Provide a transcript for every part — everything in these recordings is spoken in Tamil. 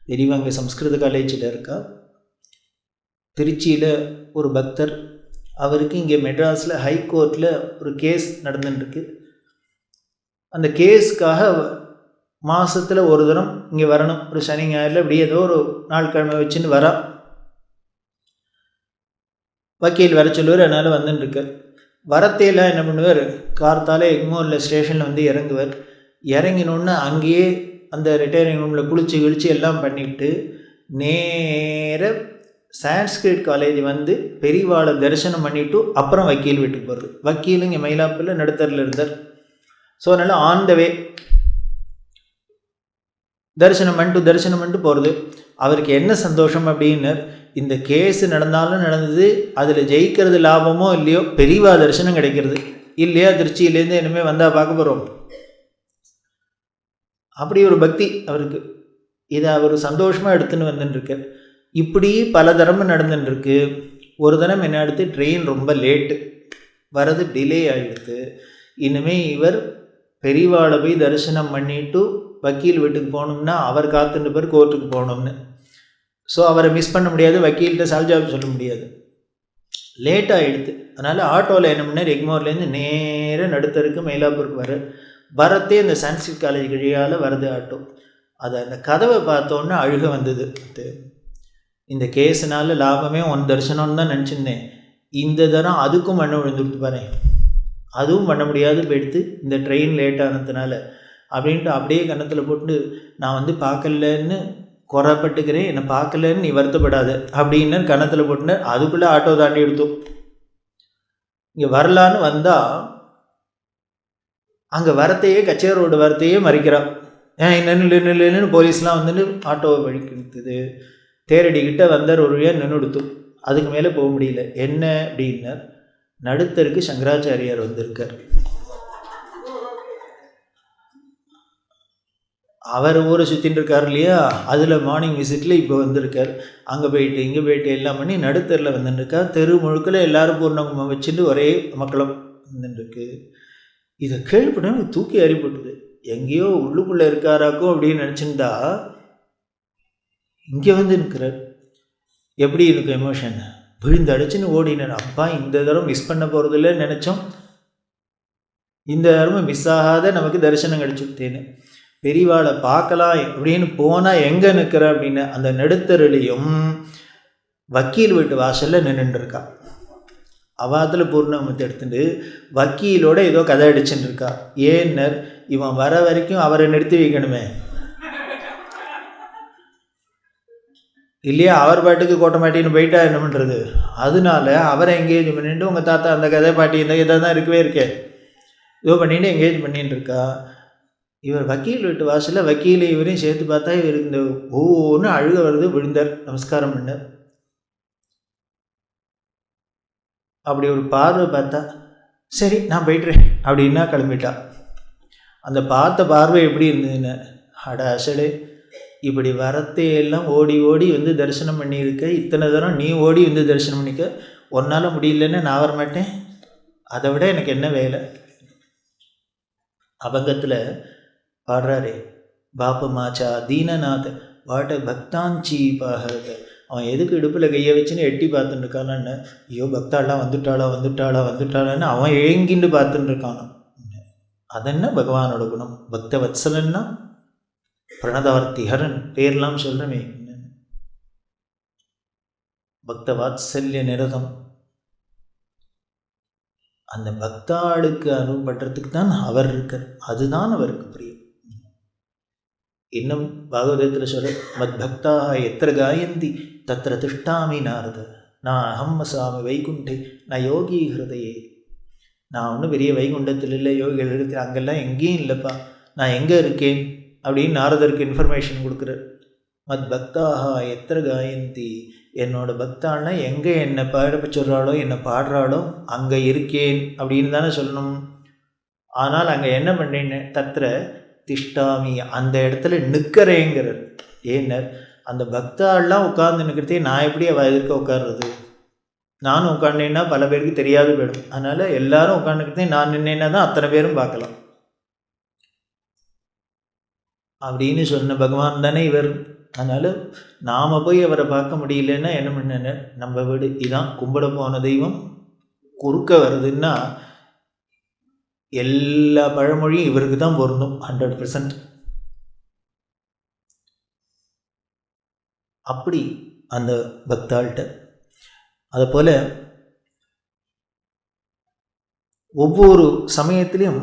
பெரியவங்க அங்கே சம்ஸ்கிருத காலேஜில் இருக்கா. திருச்சியில் ஒரு பக்தர், அவருக்கு இங்கே மெட்ராஸில் ஹைகோர்ட்டில் ஒரு கேஸ் நடந்துட்டுருக்கு. அந்த கேஸுக்காக மாதத்தில் ஒரு தினம் இங்கே வரணும். ஒரு சனி ஞாயிறில் இப்படி ஏதோ ஒரு நாள் கிழமை வச்சுன்னு வரா. வக்கீல் வர சொல்லுவார், அதனால் வந்துட்டுருக்கார். வரத்தையெல்லாம் என்ன பண்ணுவார், கார்த்தாலே எக்மோரில் ஸ்டேஷனில் வந்து இறங்குவார். இறங்கினோன்னு அங்கேயே அந்த ரிட்டையரிங் ரூமில் குளிச்சு கிழிச்சு எல்லாம் பண்ணிவிட்டு நேர சான்ஸ்கிரிட் காலேஜ் வந்து பெரியவாளை தரிசனம் பண்ணிவிட்டு அப்புறம் வக்கீல் வீட்டுக்கு போகிறது. வக்கீல் இங்கே மயிலாப்பூரில் நடுத்தரில் இருந்தார். ஸோ அதனால் ஆன் த வே தரிசனம் பண்ணிட்டு போகிறது. அவருக்கு என்ன சந்தோஷம் அப்படின்னர், இந்த கேஸு நடந்தாலும் நடந்தது, அதில் ஜெயிக்கிறது லாபமோ இல்லையோ பெரியவா தரிசனம் கிடைக்கிறது இல்லையா, திருச்சியிலேருந்து இனிமேல் வந்தால் பார்க்க போகிறோம். அப்படி ஒரு பக்தி அவருக்கு. இதை அவர் சந்தோஷமாக எடுத்துன்னு வந்துட்டுருக்கு. இப்படி பல தடவை நடந்துட்டுருக்கு. ஒரு தடவை என்ன எடுத்து ட்ரெயின் ரொம்ப லேட்டு வரது, டிலே ஆகிடுது. இனிமேல் இவர் பெரியவாளை போய் தரிசனம் பண்ணிவிட்டு வக்கீல் வீட்டுக்கு போகணும்னா அவர் காத்துட்டு பேர் கோர்ட்டுக்கு போகணும்னு. ஸோ அவரை மிஸ் பண்ண முடியாது, வக்கீல்கிட்ட சால்ஜாப் சொல்ல முடியாது. லேட் ஆகிடுது. அதனால் ஆட்டோவில் என்ன பண்ணார், எக்மோர்லேருந்து நேராக நடுத்தருக்கு மயிலாப்பூருக்கு வரத்தே இந்த சான்ஸ்கிரிட் காலேஜ் வழியால் வருது ஆட்டோ. அதை அந்த கதவை பார்த்தோன்னே அழுக வந்தது. இந்த கேஸுனால லாபமே ஒன் தரிசனம்னு தான் நினச்சிருந்தேன், இந்த தரம் அதுக்கும் மண்ணை விழுந்துடுத்து பாரு, அதுவும் பண்ண முடியாது போயிடுத்து இந்த ட்ரெயின் லேட் ஆனதுனால அப்படின்ட்டு அப்படியே கன்னத்தில் போட்டு நான் வந்து பார்க்கலன்னு குறைப்பட்டுக்கிறேன், என்னை பார்க்கலன்னு நீ வருத்தப்படாது அப்படின்னு கன்னத்தில் போட்டுன்னு அதுக்குள்ளே ஆட்டோ தாண்டி எடுத்தோம். இங்கே வரலான்னு வந்தால் அங்கே வரத்தையே கச்சேரி ரோடு வரத்தையே மறிக்கிறான். நின்று போலீஸ்லாம் வந்துட்டு ஆட்டோவை வழிக்கிடுத்துது. தேரடிக்கிட்ட வந்தார், ஒரு வழியாக நின்று எடுத்தோம். அதுக்கு மேலே போக முடியல. என்ன அப்படின்னா, நடுத்தருக்கு சங்கராச்சாரியார் வந்திருக்கார். அவர் ஊரை சுற்றின்னு இருக்கார் இல்லையா, அதில் மார்னிங் விசிட்டில் இப்போ வந்திருக்கார். அங்கே போயிட்டு இங்கே போயிட்டு எல்லாம் பண்ணி நடுத்தரில் வந்துட்டுருக்கார். தெரு முழுக்கில் எல்லோரும் பூர்ணகுமம் வச்சுட்டு ஒரே மக்களும் வந்துட்டுருக்கு. இதை கேள்விப்படாம தூக்கி அறிப்பட்டுது. எங்கேயோ உள்ளுக்குள்ளே இருக்காராக்கோ அப்படின்னு நினச்சிருந்தா இங்கே வந்து இருக்கிறார். எப்படி இருக்கும் எமோஷன், விழுந்து அடிச்சுன்னு ஓடினார். அப்பா இந்த தடவை மிஸ் பண்ண போகிறதில்ல நினச்சோம், இந்த தடவை மிஸ் ஆகாத நமக்கு தரிசனம் கிடச்சுட்டேன்னு. பெரியவாளை பார்க்கலாம் அப்படின்னு போனால் எங்கே நிற்கிற அப்படின்னு அந்த நடுத்தருளையும் வக்கீல் வீட்டு வாசலில் நின்றுருக்கா. அவாத்தில் பூர்ணமத்தை எடுத்துட்டு வக்கீலோட ஏதோ கதை அடிச்சுட்டு இருக்கா. ஏன்னர், இவன் வர வரைக்கும் அவரை நிறுத்தி வைக்கணுமே இல்லையா, அவர் பாட்டுக்கு கோட்டை மாட்டின்னு போயிட்டா என்ன பண்ணுறது. அதனால அவரை எங்கேஜ் பண்ணிட்டு உங்கள் தாத்தா அந்த கதை பாட்டி இந்த இதை தான் இருக்கவே இருக்கே இதோ பண்ணிட்டு எங்கேஜ் பண்ணிட்டு இருக்கா. இவர் வக்கீல் வீட்டு வாசலில் வக்கீலை இவரையும் சேர்த்து பார்த்தா இவருக்கு இந்த ஒவ்வொன்று அழுக வருது. விழுந்தார், நமஸ்காரம் பண்ணார். அப்படி ஒரு பார்வை பார்த்தா, சரி நான் போய்ட்டுறேன் அப்படின்னா கிளம்பிட்டா. அந்த பார்த்த பார்வை எப்படி இருந்ததுன்னு, அட அசடே, இப்படி வரத்தையெல்லாம் ஓடி ஓடி வந்து தரிசனம் பண்ணியிருக்க, இத்தனை தரம் நீ ஓடி வந்து தரிசனம் பண்ணிக்க, ஒன்றால் முடியலன்னு நான் வரமாட்டேன், அதை விட எனக்கு என்ன வேலை. அபங்கத்தில் பாடுறாரே, பாப்ப மாச்சா தீனநாத் வாட்ட பக்தாஞ்சி பாகத. அவன் எதுக்கு இடுப்பில் கையை வச்சுன்னு எட்டி பார்த்துட்டு இருக்கானான்னு, ஐயோ பக்தாலாம் வந்துட்டாளான்னு அவன் ஏங்கிண்டு பார்த்துட்டு இருக்கானோ. அதென்ன பகவானோட குணம். பக்த வத்சலன்னா பிரணதார்த்திஹரன் பேர்லாம் சொல்கிறமே, பக்த வாத்சல்ய நிரதம். அந்த பக்தாளுக்கு அருள் பண்றதுக்கு தான் அவர் இருக்கார், அதுதான் அவருக்கு பிரியம். இன்னும் பாகவதத்தில் சொல்ற, மத் பக்தாக எத்திர காயந்தி தத்திர திஷ்டாமி நாரத, நான் அகம் சாமி வைகுண்டே நான் யோகி ஹிருதயே. நான் ஒன்றும் பெரிய வைகுண்டத்தில் இல்லை, யோகிகள் இருக்கு, அங்கெல்லாம் எங்கேயும் இல்லைப்பா, நான் எங்கே இருக்கேன் அப்படின்னு நாரதருக்கு இன்ஃபர்மேஷன் கொடுக்குறார். மத் பக்தாக எத்திர காயந்தி, என்னோட பக்தாள்னா எங்கே என்னை பாட சொல்கிறாளோ என்னை பாடுறாளோ அங்கே இருக்கேன் அப்படின்னு தானே சொல்லணும். ஆனால் அங்கே என்ன பண்ணேன்னு, தத்திர திஷ்டாமி, அந்த இடத்துல நிற்கிறேங்கிறார். ஏன்னர், அந்த பக்தாள்லாம் உட்கார்ந்து நிற்கிறதே நான் எப்படி அவள் எதிர்க்க உட்கார்றது, நானும் உட்காண்டேன்னா பல பேருக்கு தெரியாது போயிடும். அதனால் எல்லாரும் உட்காந்துக்கிட்டே நான் நின்னேன்னா தான் அத்தனை பேரும் பார்க்கலாம் அப்படின்னு சொன்ன பகவான் தானே இவர். அதனால் நாம் போய் அவரை பார்க்க முடியலன்னா என்ன பண்ண, நம்ம வீடு இதான் கும்பிட போன தெய்வம் குறுக்க வருதுன்னா எல்லா பழமொழியும் இவருக்கு தான் பொருந்தும் 100%. அப்படி அந்த பக்தாள்கிட்ட. அதை போல் ஒவ்வொரு சமயத்துலேயும்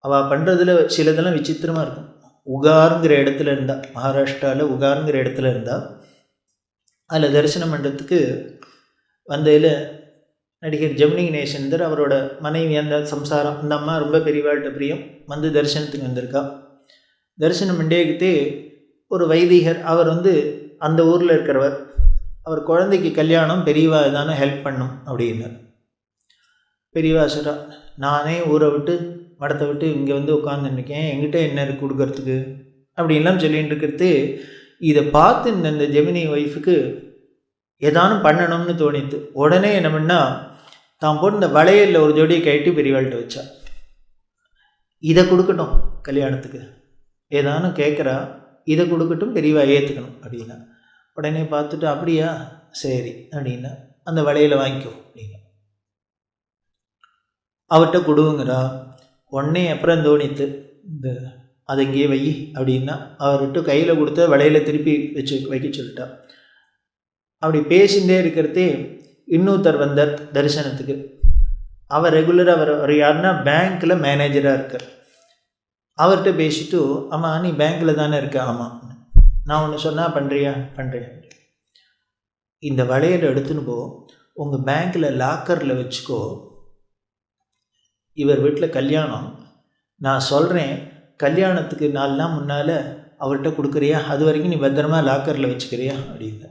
அவள் பண்ணுறதுல சிலதெல்லாம் விசித்திரமாக இருக்கும். உகாருங்கிற இடத்துல இருந்தால், மகாராஷ்டிராவில் உகாருங்கிற இடத்துல இருந்தால், அதில் தரிசனம் பண்ணுறதுக்கு வந்ததில் நடிகர் ஜெமினி கணேசந்தர் அவரோட மனைவி அந்த சம்சாரம் அந்த அம்மா ரொம்ப பெரியவாழ்கிட்ட பிரியம் வந்து தரிசனத்துக்கு வந்திருக்கா. தரிசனம் பண்ணேக்கிட்டே ஒரு வைதிகர், அவர் அந்த ஊரில் இருக்கிறவர், அவர் குழந்தைக்கு கல்யாணம் பெரியவா தானே ஹெல்ப் பண்ணும் அப்படின்னார். பெரியவா சொல்கிறா, நானே ஊரை விட்டு மடத்தை விட்டு இங்கே உட்காந்துருக்கேன், என்கிட்ட என்ன இருக்குது கொடுக்கறதுக்கு அப்படின்லாம் சொல்லிகிட்டு இருக்கிறது. இதை பார்த்து இந்த ஜெமினி ஒய்ஃபுக்கு ஏதானும் பண்ணணும்னு தோணித்து. உடனே என்ன பண்ணால் தான் போட்டு இந்த வளையலில் ஒரு ஜோடியை கட்டி பெரியவாள்கிட்ட வச்சா, இதை கொடுக்கட்டும் கல்யாணத்துக்கு, ஏதானும் கேட்குறா, இதை கொடுக்கட்டும் பெரியவா ஏற்றுக்கணும் அப்படின்னா. உடனே பார்த்துட்டு அப்படியா சரி அப்படின்னா அந்த வளையலை வாங்கிக்கோ அப்படின்னா அவர்கிட்ட கொடுங்குறா. உடனே அப்புறம் தோணித்து அதை இங்கேயே வை அப்படின்னா அவர்கிட்ட கையில் கொடுத்த வளையலை திருப்பி வைக்க சொல்லிட்டா. அப்படி பேசிகிட்டே இருக்கிறதே இன்னொருத்தர் வந்தார் தரிசனத்துக்கு. அவர் ரெகுலராக அவர் யாருன்னா பேங்க்கில் மேனேஜராக இருக்கார். அவர்கிட்ட பேசிட்டு, ஆமாம் நீ பேங்க்கில் தானே இருக்க, ஆமாம் நான் ஒன்று சொன்னால் பண்ணுறியா, பண்ணுறேன், இந்த வளையலை எடுத்துன்னு போ, உங்கள் பேங்க்கில் லாக்கரில் வச்சுக்கோ, இவர் வீட்டில் கல்யாணம், நான் சொல்கிறேன் கல்யாணத்துக்கு 4 நாள் முன்னால் அவர்கிட்ட கொடுக்குறியா, அது வரைக்கும் நீ பத்திரமா லாக்கரில் வச்சுக்கிறியா அப்படின்னு.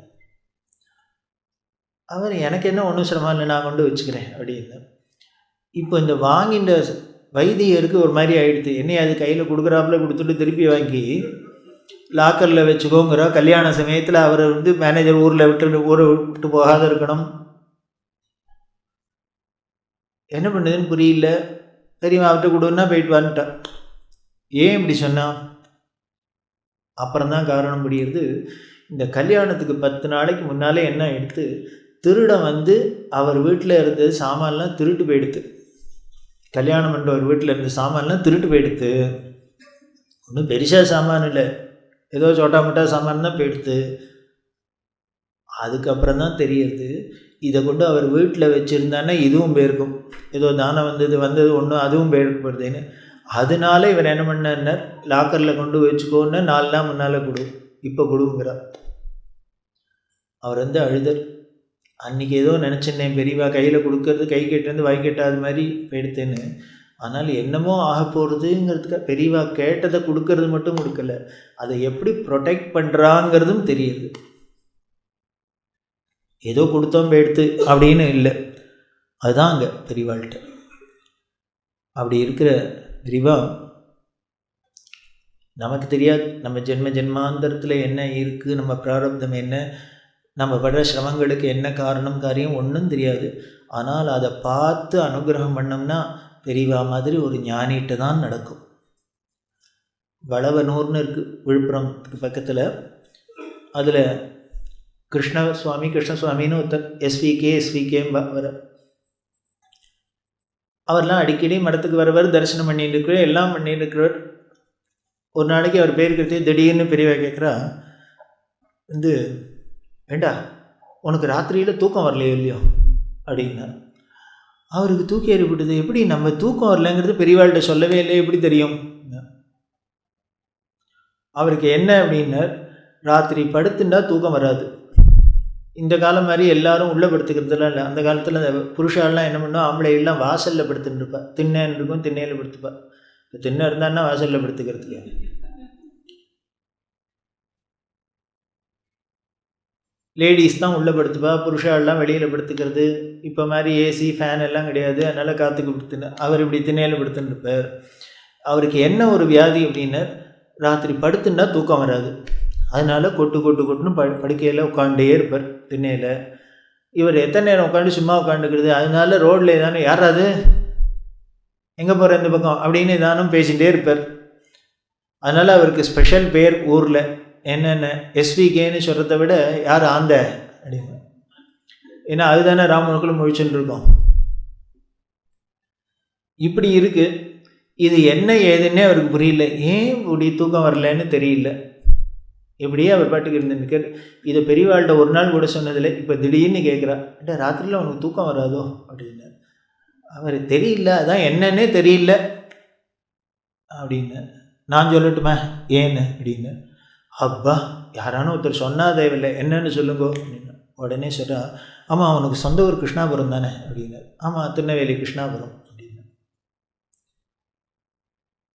அவர் எனக்கு என்ன ஒன்றும் சிரமம் இல்லை, நான் கொண்டு வச்சுக்கிறேன் அப்படின்னு. இப்போ இந்த வாங்கின்ற வைத்தியருக்கு ஒரு மாதிரி ஆகிடுது. என்னைய அது கையில் கொடுக்குறாப்புல கொடுத்துட்டு திருப்பி வாங்கி லாக்கரில் வச்சுக்கோங்கிறா. கல்யாண சமயத்தில் அவர் மேனேஜர் ஊரை விட்டு போகாத இருக்கணும். என்ன பண்ணுதுன்னு புரியல. சரிம்மா அவர்கிட்ட கொடுன்னா போயிட்டு வந்துட்டான். ஏன் இப்படி சொன்னான்? அப்புறம்தான் காரணம் புரியுது. இந்த கல்யாணத்துக்கு 10 நாளைக்கு முன்னாலே என்ன எடுத்து திருடன் அவர் வீட்டில் இருந்த சாமான்லாம் திருட்டு போயிடுத்து. கல்யாணம் பண்ணுறவர் வீட்டில் இருந்த சாமான்லாம் திருட்டு போயிடுத்து. ஒன்றும் பெருசாக சாமான் இல்லை, ஏதோ சோட்டா மோட்டா சாமான் தான் போயிடுத்து. அதுக்கப்புறம் தான் தெரியுது, இதை கொண்டு அவர் வீட்டில் வச்சுருந்தானே இதுவும் போயிருக்கும், ஏதோ தானம் வந்தது ஒன்றும் அதுவும் போயிருக்கப்படுதுன்னு. அதனால இவர் என்ன பண்ணார், லாக்கரில் கொண்டு வச்சுக்கோன்னு 4 நாள் முன்னால் கொடு, இப்போ கொடுங்கிறார். அவர் அழுதர். அன்றைக்கி ஏதோ நினச்சிருந்தேன் பெரியவா கையில் கொடுக்கறது கை கெட்டேருந்து வாய் கெட்டாத மாதிரி போயிடுத்தேன்னு. ஆனால் என்னமோ ஆக போகிறதுங்கிறதுக்காக பெரியவா கேட்டதை கொடுக்கறது மட்டும் கொடுக்கல, அதை எப்படி ப்ரொடெக்ட் பண்ணுறாங்கிறதும் தெரியுது. ஏதோ கொடுத்தோம் போயிடுத்து அப்படின்னு இல்லை, அதுதான் அங்கே பெரியவாள்கிட்ட. அப்படி இருக்கிற பெரியவா நமக்கு தெரியாது நம்ம ஜென்மாந்தரத்தில் என்ன இருக்குது, நம்ம பிராரப்தம் என்ன, நம்ம படுற சிரமங்களுக்கு என்ன காரியம் ஒன்றும் தெரியாது. ஆனால் அதை பார்த்து அனுகிரகம் பண்ணோம்னா பெரியவா மாதிரி ஒரு ஞானிகிட்ட தான் நடக்கும். வளவனூர்னு இருக்குது விழுப்புரத்துக்கு பக்கத்தில். அதில் கிருஷ்ணசுவாமின்னு ஒருத்தர் எஸ்விகே வர, அவர்லாம் அடிக்கடி மடத்துக்கு வரவர், தரிசனம் பண்ணிட்டு இருக்கிறவர், எல்லாம் பண்ணிட்டு இருக்கிறவர். ஒரு நாளைக்கு அவர் பேருக்கிறதே திடீர்னு பெரியவா கேட்குறா, வேண்டா உனக்கு ராத்திரியில் தூக்கம் வரலையோ இல்லையோ அப்படின்னா. அவருக்கு தூக்கி ஏறிவிட்டது. எப்படி நம்ம தூக்கம் வரலைங்கிறது பெரியவாள்கிட்ட சொல்லவே இல்லை, எப்படி தெரியும்? அவருக்கு என்ன அப்படின்னா, ராத்திரி படுத்துண்டா தூக்கம் வராது. இந்த காலம் மாதிரி எல்லாரும் உள்ளே படுத்துக்கிறதுலாம் இல்லை. அந்த காலத்தில் அந்த புருஷாலாம் என்ன பண்ணோம், ஆம்பளைகள்லாம் வாசலில் படுத்துட்டு இருப்பா. திண்ணை இருக்கும், திண்ணையில் படுத்துப்பா. இப்போ திண்ணை இருந்தான்னா வாசலில் படுத்துக்கிறதுக்கு. லேடிஸ் தான் உள்ளே படுத்துப்பா, புருஷாலாம் வெளியில் படுத்துக்கிறது. இப்போ மாதிரி ஏசி ஃபேன் எல்லாம் கிடையாது, அதனால் காற்றுக்கு படுத்துன்னு அவர் இப்படி திண்ணையில் படுத்துன்னு இருப்பார். அவருக்கு என்ன ஒரு வியாதி அப்படின்னா, ராத்திரி படுத்துன்னா தூக்கம் வராது. அதனால் கொட்டுன்னு படுக்கையில் உட்காண்டே இருப்பார் திண்ணையில். இவர் எத்தனை நேரம் உட்காந்து சும்மா உட்காந்துக்கிறது, அதனால ரோட்டில் ஏதானும் யாராவது எங்கே போகிற இந்த பக்கம் அப்படின்னு ஏதானும் பேசிகிட்டே இருப்பார். அதனால் அவருக்கு ஸ்பெஷல் பேர் ஊரில் என்னென்ன எஸ்விகேன்னு சொல்கிறத விட யார் ஆந்த அப்படின்னு. ஏன்னா அதுதானே ராமனுக்குள்ள முழிச்சுட்டு இருக்கோம். இப்படி இருக்குது. இது என்ன ஏதுன்னே அவருக்கு புரியல. ஏன் இப்படி தூக்கம் வரலன்னு தெரியல. இப்படியே அவர் பாட்டுக்கு இருந்துருக்கார். இதை பெரியவாள்கிட்ட ஒரு நாள் கூட சொன்னதில்லை. இப்போ திடீர்னு கேட்குறா, ஏன்டா ராத்திரியில் அவனுக்கு தூக்கம் வராதோ அப்படின்னு. அவர் தெரியல, அதான் என்னன்னே தெரியல அப்படின்னு. நான் சொல்லட்டுமா ஏன்னு அப்படின்னு. அப்பா யாரானு ஒருத்தர் சொன்னா தேவையில்லை, என்னன்னு சொல்லுங்கோ அப்படின்னு. உடனே சொல்கிறா, ஆமாம் அவனுக்கு சொந்த ஊர் கிருஷ்ணாபுரம் தானே அப்படின்னு. ஆமாம் திருநெல்வேலி கிருஷ்ணாபுரம் அப்படின்னு.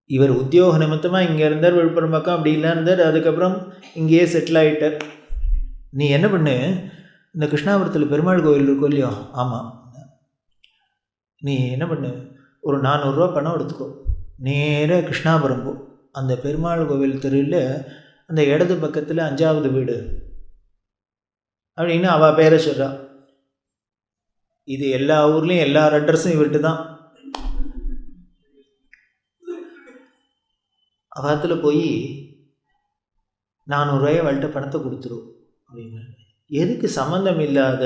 இவர் உத்தியோக நிமித்தமாக இங்கே இருந்தார், விழுப்புரம் பக்கம் அப்படிலாம் இருந்தார். அதுக்கப்புறம் இங்கேயே செட்டில் ஆகிட்டார். நீ என்ன பண்ணு, இந்த கிருஷ்ணாபுரத்தில் பெருமாள் கோயில் இருக்கோ இல்லையோ, ஆமாம், நீ என்ன பண்ணு, ஒரு 400 ரூபா பணம் எடுத்துக்கோ, நேராக கிருஷ்ணாபுரம் போ. அந்த பெருமாள் கோவில் தெருவில் அந்த இடது பக்கத்தில் 5வது வீடு அப்படின்னு அவள் பேரை சொல்கிறா. இது எல்லா ஊர்லேயும் எல்லா அட்ரஸும் இவர்கிட்ட தான். அவத்தில் போய் 400 ரூபாயை அவள்கிட்ட பணத்தை கொடுத்துரும் அப்படின்னு. எதுக்கு சம்மந்தம் இல்லாத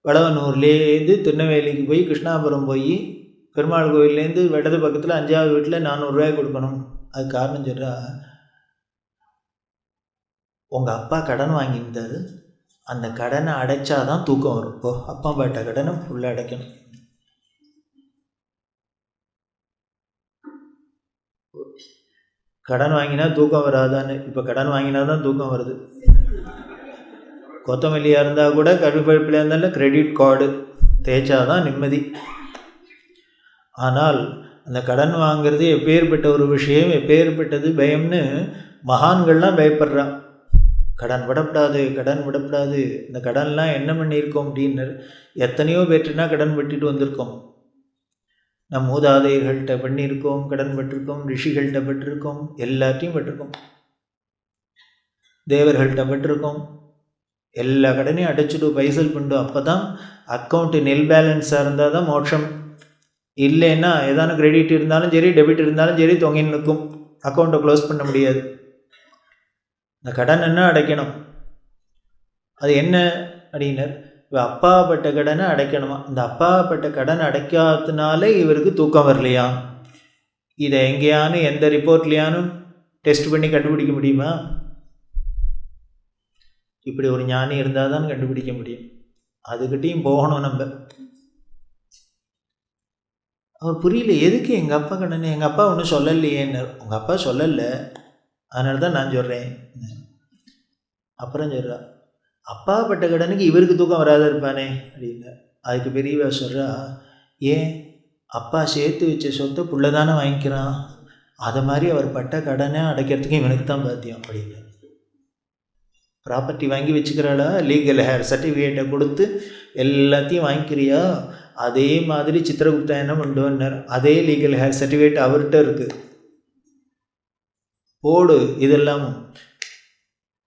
வடவனூர்லேருந்து திருநெல்வேலிக்கு போய் கிருஷ்ணாபுரம் போய் பெருமாள் கோயிலேருந்து இடது பக்கத்தில் 5வது வீட்டில் 400 ரூபாய் கொடுக்கணும்? அது காரணம் சொல்கிறா, உங்கள் அப்பா கடன் வாங்கியிருந்தாரு, அந்த கடனை அடைச்சாதான் தூக்கம் வரும். இப்போ அப்பா பாட்ட கடனை ஃபுல்லாக அடைக்கணும். கடன் வாங்கினா தூக்கம் வராதான்னு. இப்போ கடன் வாங்கினா தான் தூக்கம் வருது. கொத்தமல்லியாக இருந்தால் கூட கருவேப்பிலையாக இருந்தாலும் கிரெடிட் கார்டு தேய்ச்சாதான் நிம்மதி. ஆனால் அந்த கடன் வாங்கிறது எப்பேற்பட்ட ஒரு விஷயம், எப்பேற்பட்டது பயம்னு மகான்கள்லாம் பயப்படுறான். கடன் விடப்படாது, கடன் விடப்படாது. இந்த கடன்லாம் என்ன பண்ணியிருக்கோம் அப்படின்னு எத்தனையோ பேற்றுனா கடன் விட்டுட்டு வந்திருக்கோம். நம் மூதாதையர்கள்ட்ட பண்ணியிருக்கோம், கடன் பட்டிருக்கோம், ரிஷிகள்கிட்ட பட்டிருக்கோம், எல்லாத்தையும் பட்டிருக்கோம், தேவர்கள்ட்ட பட்டிருக்கோம். எல்லா கடனையும் அடைச்சிட்டு பைசல் பண்ணிட்டோம். அப்போ தான் அக்கௌண்ட்டு நெல் பேலன்ஸாக இருந்தால் தான் மோட்சம். இல்லைன்னா ஏதான கிரெடிட் இருந்தாலும் சரி, டெபிட் இருந்தாலும் சரி, தொங்கின்னு நிற்கும். அக்கௌண்ட்டை க்ளோஸ் பண்ண முடியாது. இந்த கடன் என்ன அடைக்கணும். அது என்ன அப்படின்னார், இப்போ அப்பாப்பட்ட கடனை அடைக்கணுமா? இந்த அப்பாப்பட்ட கடன் அடைக்காததுனால இவருக்கு தூக்கம் வரலையா? இதை எங்கேயானு எந்த ரிப்போர்ட்லையானும் டெஸ்ட் பண்ணி கண்டுபிடிக்க முடியுமா? இப்படி ஒரு ஞானி இருந்தால் தான் கண்டுபிடிக்க முடியும். அதுக்கிட்டையும் போகணும் நம்ம. அவர் புரியல, எதுக்கு எங்கள் அப்பா கடன், எங்கள் அப்பா ஒன்றும் சொல்லலையேன்னு. உங்கள் அப்பா சொல்லலை, அதனால தான் நான் சொல்கிறேன். அப்புறம் சொல்கிறா, அப்பா பட்ட கடனுக்கு இவருக்கு தூக்கம் வராத இருப்பானே அப்படின்னு. அதுக்கு பெரியவா சொல்கிறா, ஏன் அப்பா சேர்த்து வச்ச சொத்தை புள்ள தானே வாங்கிக்கிறான், அதை மாதிரி அவர் பட்ட கடனை அடைக்கிறதுக்கு இவனுக்கு தான் பாத்தியம் அப்படின்னு. ப்ராப்பர்ட்டி வாங்கி வச்சுக்கிறாளா, லீகல் ஹேர் சர்டிஃபிகேட்டை கொடுத்து எல்லாத்தையும் வாங்கிக்கிறியா? அதே மாதிரி சித்திரகுப்தா என்ன பண்ணுவார், அதே லீகல் ஹேர் சர்டிஃபிகேட் அவர்கிட்ட இருக்குது, போடு. இதெல்லாம்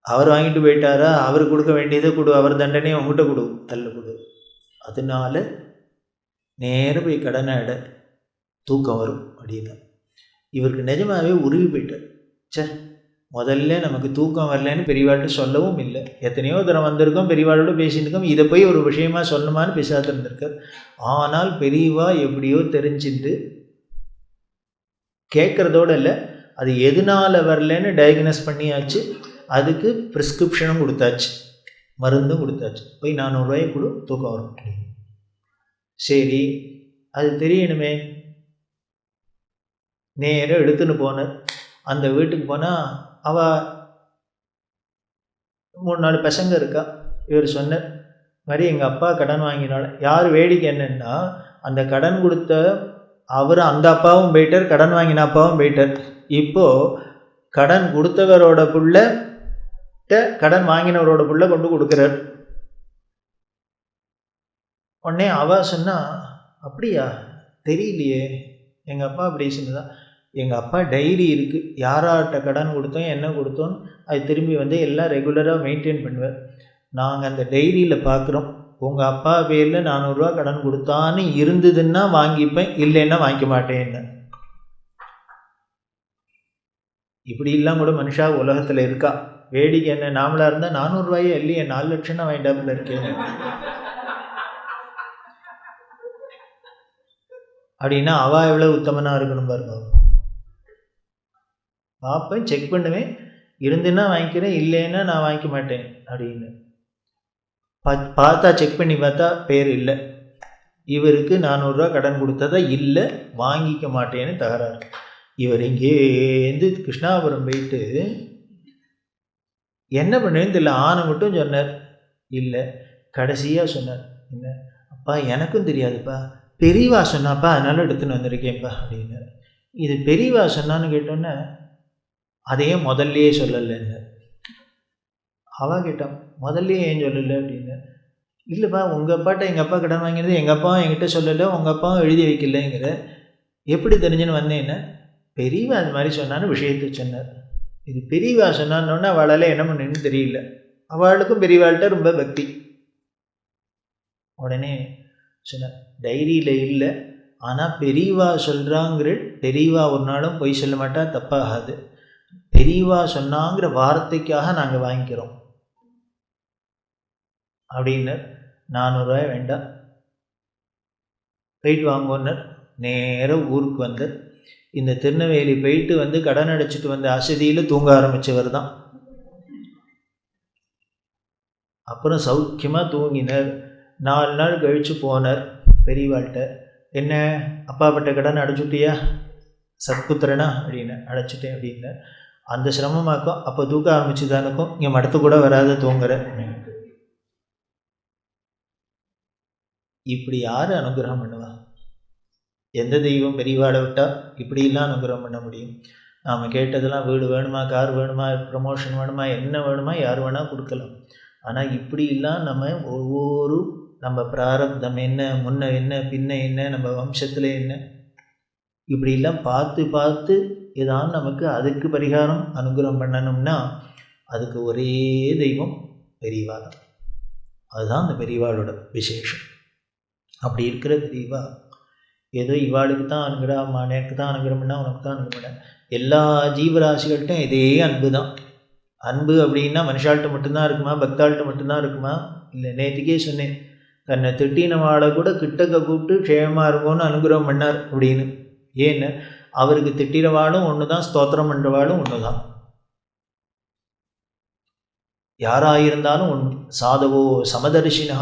அவர் வாங்கிட்டு போயிட்டாரா, அவர் கொடுக்க வேண்டியதை கொடு, அவர் தண்டனையை அவங்ககிட்ட கொடு, தள்ள கொடு. அதனால நேரம் போய் கடனை அடை, தூக்கம் வரும் அப்படின்னு. இவருக்கு நிஜமாகவே உருகி போயிட்டார். சே, முதல்ல நமக்கு தூக்கம் வரலன்னு பெரியவாள்கிட்ட சொல்லவும் இல்லை. எத்தனையோ தரம் வந்திருக்கோம், பெரியவாளோட பேசிட்டு இருக்கோம், இதை போய் ஒரு விஷயமா சொல்லணுமான்னு பேசாத இருந்திருக்கார். ஆனால் பெரியவா எப்படியோ தெரிஞ்சுட்டு கேட்குறதோடு இல்லை, அது எதனால் வரலன்னு டயக்னோஸ் பண்ணியாச்சு. அதுக்கு ப்ரிஸ்கிரிப்ஷனும் கொடுத்தாச்சு, மருந்தும் கொடுத்தாச்சு. போய் 400 ரூபாய் கொடு, தூக்கம் வரும். சரி, அது தெரியணுமே. நேராக எடுத்துன்னு போனார். அந்த வீட்டுக்கு போனால் அவள் 3-4 பசங்க இருக்கா. இவர் சொன்னார், மாதிரி எங்கள் அப்பா கடன் வாங்கினால. யார் வேடிக்கை என்னன்னா, அந்த கடன் கொடுத்த அவர் அந்த அப்பாவும் போயிட்டார், கடன் வாங்கின அப்பாவும் போயிட்டார். இப்போது கடன் கொடுத்தவரோட புள்ள கடன் வாங்கினவரோட புள்ள கொண்டு கொடுக்குறார். உடனே அவ சொன்னா, அப்படியா தெரியலையே, எங்கள் அப்பா அப்படி சொன்னதான். எங்கள் அப்பா டைரி இருக்குது, யார்கிட்ட கடன் கொடுத்தோம், என்ன கொடுத்தோம், அது திரும்பி வந்து எல்லாம் ரெகுலராக மெயின்டைன் பண்ணுவார். நாங்கள் அந்த டைரியில் பார்க்குறோம், உங்கள் அப்பா பேரில் 400 ரூபா கடன் கொடுத்தான்னு இருந்ததுன்னா வாங்கிப்பேன், இல்லைன்னா வாங்கிக்க மாட்டேன்னு. இப்படிலாம் கூட மனுஷா உலகத்தில் இருக்கா. வேடிக்கை என்ன, நாமளாக இருந்தால் 400 ரூபாயே இல்லையே 4 லட்சம்னா வேண்டாப்புல இருக்கேன் அப்படின்னா அவள் எவ்வளோ உத்தமனாக இருக்கணும் பாருங்க. பார்ப்பேன், செக் பண்ணுவேன், இருந்துன்னா வாங்கிக்கிறேன், இல்லைன்னா நான் வாங்கிக்க மாட்டேன் அப்படின்னு பார்த்தா செக் பண்ணி பார்த்தா பேர் இல்லை, இவருக்கு 400 ரூபா கடன் கொடுத்ததா இல்லை, வாங்கிக்க மாட்டேன்னு தகராறு. இவர் இங்கேருந்து கிருஷ்ணாபுரம் போயிட்டு என்ன பண்ணேன்னு தெரியல, ஆனை மட்டும் சொன்னார் இல்லை, கடைசியாக சொன்னார் என்ன, அப்பா எனக்கும் தெரியாதுப்பா, பெரியவா சொன்னாப்பா அதனால் எடுத்துன்னு வந்திருக்கேன்ப்பா அப்படின்னு. இது பெரியவா சொன்னான்னு கேட்டோன்னே அதையே முதல்லையே சொல்லலைன்னு. அவள் கேட்டான், முதல்லையே ஏன் சொல்லலை அப்படின்னு. இல்லைப்பா, உங்கள் அப்பாட்ட எங்கள் அப்பா கடன் வாங்கினது எங்கள் அப்பாவும் என்கிட்ட சொல்லலை, உங்கள் அப்பாவும் எழுதி வைக்கலைங்கிற, எப்படி தெரிஞ்சுன்னு வந்தேன்னு. பெரியவா அது மாதிரி சொன்னான்னு விஷயத்தை சொன்னார். இது பெரியவா சொன்னான்னொன்னே அவளால் என்ன பண்ணுன்னு தெரியல, அவளுக்கும் பெரியவாள்கிட்ட ரொம்ப பக்தி. உடனே சொன்னார், டைரியில் இல்லை, ஆனால் பெரியவா சொல்கிறாங்கிற, பெரியவா ஒரு நாளும் பொய் சொல்ல மாட்டா, தப்பாகாது, பெரியவா சொன்னாங்கிற வார்த்தைக்காக நாங்கள் வாங்கிக்கிறோம் அப்படின்னு. 400 ரூபாய் வேண்டாம், போயிட்டு வாங்குவோன்னர். நேராக ஊருக்கு வந்து இந்த திருநெல்வேலி போயிட்டு வந்து கடன் அடைச்சிட்டு வந்த அசதியில் தூங்க ஆரம்பித்தவர் தான். அப்புறம் சௌக்கியமாக தூங்கினார். 4 நாள் கழித்து போனார் பெரியவாள்கிட்ட. என்ன அப்பாப்பட்ட கடன் அடைச்சுட்டியா சத்புத்திரனா அப்படின்னு. அடைச்சிட்டேன் அப்படின்னு. அந்த சிரமமாக்கும், அப்போ தூக்க ஆரம்பிச்சுதானுக்கும், இங்கே மடத்து கூட வராத தூங்குற. இப்படி யார் அனுகிரகம் பண்ணுவா? எந்த தெய்வம் பெரியவாடை விட்டால் இப்படிலாம் அனுகிரகம் பண்ண முடியும்? நாம் கேட்டதெல்லாம் வீடு வேணுமா, கார் வேணுமா, ப்ரமோஷன் வேணுமா, என்ன வேணுமா, யார் வேணால் கொடுக்கலாம். ஆனால் இப்படிலாம் நம்ம ஒவ்வொரு நம்ம பிராரப்தம் என்ன, முன்ன என்ன, பின்ன என்ன, நம்ம வம்சத்தில் என்ன, இப்படிலாம் பார்த்து பார்த்து ஏதாவது நமக்கு அதுக்கு பரிகாரம் அனுகிரகம் பண்ணணும்னா அதுக்கு ஒரே தெய்வம் பெரியவா தான். அதுதான் அந்த பெரியவாளோட விசேஷம். அப்படி இருக்கிற பெரியவா ஏதோ இவாளுக்கு தான் அனுகிரகம், எனக்கு தான் அனுகிரகம்னா உனக்கு தான் அனுகிரகம். எல்லா ஜீவராசிகள்கிட்டும் இதே அன்பு தான். அன்பு அப்படின்னா மனுஷாள்கிட்ட மட்டும்தான் இருக்குமா, பக்தாள்கிட்ட மட்டும்தான் இருக்குமா? இல்லை, நேற்றுக்கே சொன்னேன், தன்னை திட்டினவாளை கூட கிட்டக்க கூப்பிட்டு க்ஷேமமாக இருக்கும்னு அனுகிரகம் பண்ணார் அப்படின்னு. ஏன்னு, அவருக்கு திட்டினவாளும் ஒன்று தான், ஸ்தோத்திரம் பண்ணுறவாளும் ஒன்று தான், யாராயிருந்தாலும் ஒன்று. சாதுவோ சமதர்ஷினா,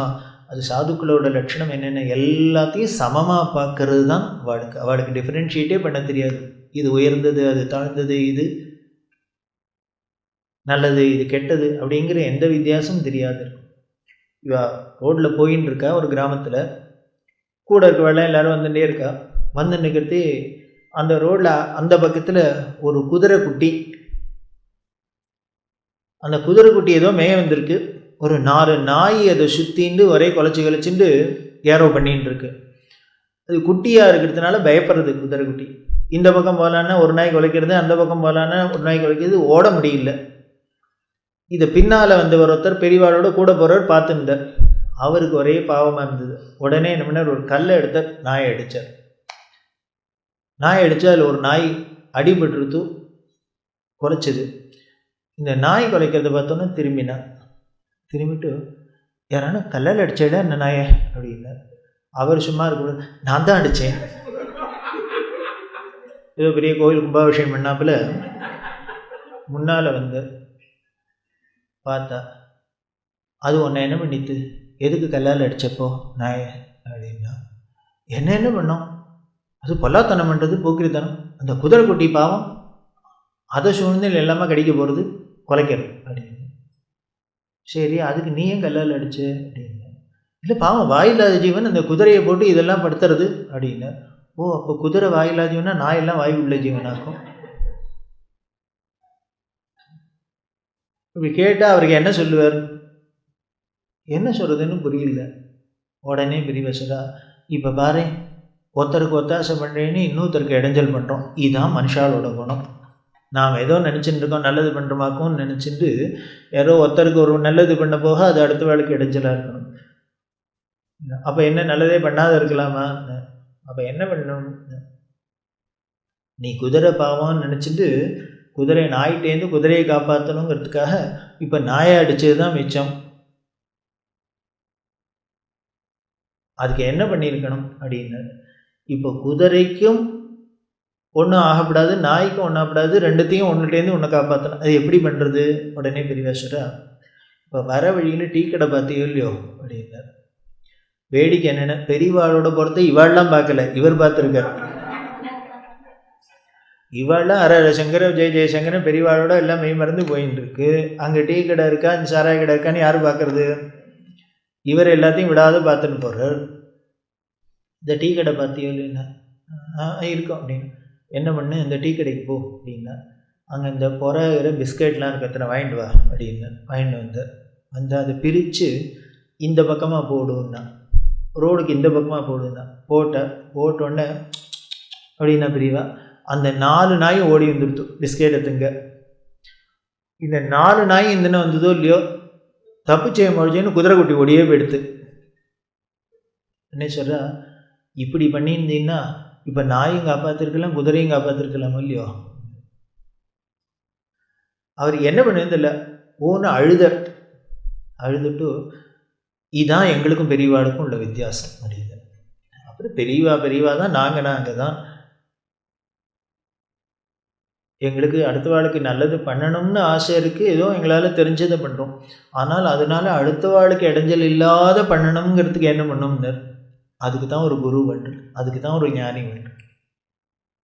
அது சாதுக்களோட லட்சணம் என்னென்ன, எல்லாத்தையும் சமமாக பார்க்கறது தான் அவளுக்கு. அவளுக்கு டிஃப்ரென்ஷியேட்டே பண்ண தெரியாது. இது உயர்ந்தது, அது தாழ்ந்தது, இது நல்லது, இது கெட்டது அப்படிங்கிற எந்த வித்தியாசமும் தெரியாது. இவா ரோட்டில் போயின்னு இருக்கா, ஒரு கிராமத்தில் கூட இருக்கவாள் எல்லோரும் வந்துட்டே இருக்கா. வந்து நிற்கிறது அந்த ரோட்டில் அந்த பக்கத்தில் ஒரு குதிரை குட்டி. அந்த குதிரை குட்டி ஏதோ மேய வந்திருக்கு. ஒரு 4 நாய் அதை சுற்றிண்டு ஒரே குலைச்சிண்டு ஏரோ பண்ணின்னு இருக்கு. அது குட்டியாக இருக்கிறதுனால பயப்படுறது குதிரை குட்டி. இந்த பக்கம் போகலான்னா ஒரு நாய் குலைக்கிறது, அந்த பக்கம் போகலான்னா ஒரு நாய் குலைக்கிறது, ஓட முடியல. இதை பின்னால் வந்தவர் ஒருத்தர் பெரியவாளோட கூட போகிறவர் பார்த்துருந்தார். அவருக்கு ஒரே பாவமாக இருந்தது. உடனே என்ன பண்ணார், ஒரு கல்லை எடுத்தார், நாயை அடித்தார். நாயை அடித்தா அதில் ஒரு நாய் அடிபட்டுருத்து, குலைச்சிது. இந்த நாய் குலைக்கிறத பார்த்தோன்னே திரும்பிட்டு யாரானு கல்லால் அடிச்சேடா என்ன நாயை அப்படின்னார். அவர் சும்மா இருக்கக்கூடாது, நான் தான் அடித்தேன். ஏதோ பெரிய கோயில் கும்பாபிஷேகம் பண்ணாப்புல முன்னால் வந்து பார்த்தா அது ஒன்று என்ன பண்ணித்து, எதுக்கு கல்லால் அடித்தப்போ நாயை அப்படின்னா. என்ன பண்ணோம், அது பொல்லாத்தனம் பண்ணுறது, போக்கிரித்தனம். அந்த குதிரை குட்டி பாவம், அதை சூழ்நிலை எல்லாமே கடிக்க போகிறது, குலைக்கிறது அப்படின்னு. சரி, அதுக்கு நீ ஏன் கல்லால் அடிச்ச அப்படின்னு. இல்லை பாவம், வாயில்லாத ஜீவன் அந்த குதிரையை போட்டு இதெல்லாம் படுத்துறது அப்படின்னு. ஓ, அப்போ குதிரை வாயில்லாத ஜீவனா, நாயெல்லாம் வாயு உள்ள ஜீவனாக்கும். இப்படி கேட்டால் அவருக்கு என்ன சொல்லுவார், என்ன சொல்கிறதுன்னு புரியல. உடனே பிரிவசரா, இப்போ பாரு, ஒருத்தருக்கு ஒத்தாசை பண்ணுறேன்னு இன்னொருத்தருக்கு இடைஞ்சல் பண்ணுறோம். இதுதான் மனுஷாலோட குணம். நாம் ஏதோ நினச்சிட்டு இருக்கோம், நல்லது பண்ணுறோமாக்கும் நினச்சிட்டு யாரோ ஒருத்தருக்கு ஒரு நல்லது பண்ண போக அது அடுத்த வேலைக்கு இடைஞ்சலாக இருக்கணும். அப்போ என்ன, நல்லதே பண்ணாத இருக்கலாமா? அப்போ என்ன பண்ணணும், நீ குதிரை பாவம்னு நினச்சிட்டு நாய்கிட்டேருந்து குதிரையை காப்பாற்றணுங்கிறதுக்காக இப்போ நாயை அடித்தது தான் மிச்சம். அதுக்கு என்ன பண்ணியிருக்கணும் அப்படின்னு, இப்போ குதிரைக்கும் ஒன்றும் ஆகப்படாது, நாய்க்கும் ஒன்றும் ஆகப்படாது, ரெண்டுத்தையும் ஒன்றுட்டேருந்து ஒன்று காப்பாற்றணும். அது எப்படி பண்ணுறது? உடனே பெரியவாசரா, இப்போ வர வழியில் டீ கடை பார்த்தியோ இல்லையோ அப்படின்னார். வேடிக்கை என்னென்ன, பெரியவாளோட பொறுத்த இவாள்லாம் பார்க்கல, இவர் பார்த்துருக்கார். இவாள்லாம் அரை சங்கர ஜெயசங்கரன் பெரியவாளோட எல்லாம் மெய் மறந்து போயின்னு இருக்கு. அங்கே டீ கடை இருக்கா, இந்த சாராய கடை இருக்கான்னு யார் பார்க்குறது? இவர் எல்லாத்தையும் விடாத பார்த்துட்டு போகிறார். இந்த டீ கடை பார்த்தியோ இல்லைன்னா, இருக்கும் அப்படின்னு. என்ன பண்ணு, இந்த டீ கடைக்கு போ அப்படின்னா, அங்கே இந்த பொறாகிற பிஸ்கெட்லாம் இருக்கிறத வாங்கிட்டு வா அப்படின்னு வாங்கிட்டு வந்து அதை பிரித்து இந்த பக்கமாக போடுன்னா, ரோடுக்கு இந்த பக்கமாக போடுன்னா, போட்டோடனே அப்படின்னா பிரிவா அந்த 4 நாயும் ஓடி வந்துடுத்து பிஸ்கெட்டை திங்க. இந்த 4 நாய் இந்தன வந்ததோ இல்லையோ, தப்பு செய்ய முடிஞ்சுன்னு குதிரை குட்டி ஓடியே போயிடுத்து. என்ன சொல்கிறா, இப்படி பண்ணியிருந்தீங்கன்னா இப்போ நாயும் காப்பாற்றிருக்கலாம், குதிரையும் காப்பாற்றிருக்கலாம் இல்லையோ. அவர் என்ன பண்ணுறதில்ல, ஓன்னு அழுதுட்டு இதுதான் எங்களுக்கும் பெரியவாளுக்கும் உள்ள வித்தியாசம் அப்படின்னு. அப்புறம் பெரியவா தான், நாங்கள் தான். எங்களுக்கு அடுத்த வாழ்க்கை நல்லது பண்ணணும்னு ஆசை இருக்குது, ஏதோ எங்களால் தெரிஞ்சதை பண்ணுறோம். ஆனால் அதனால் அடுத்த வாழ்க்கை இடைஞ்சல் இல்லாத பண்ணணுங்கிறதுக்கு என்ன பண்ணணும்னு, அதுக்கு தான் ஒரு குரு வேண்டும், அதுக்கு தான் ஒரு ஞானி வேண்டும்.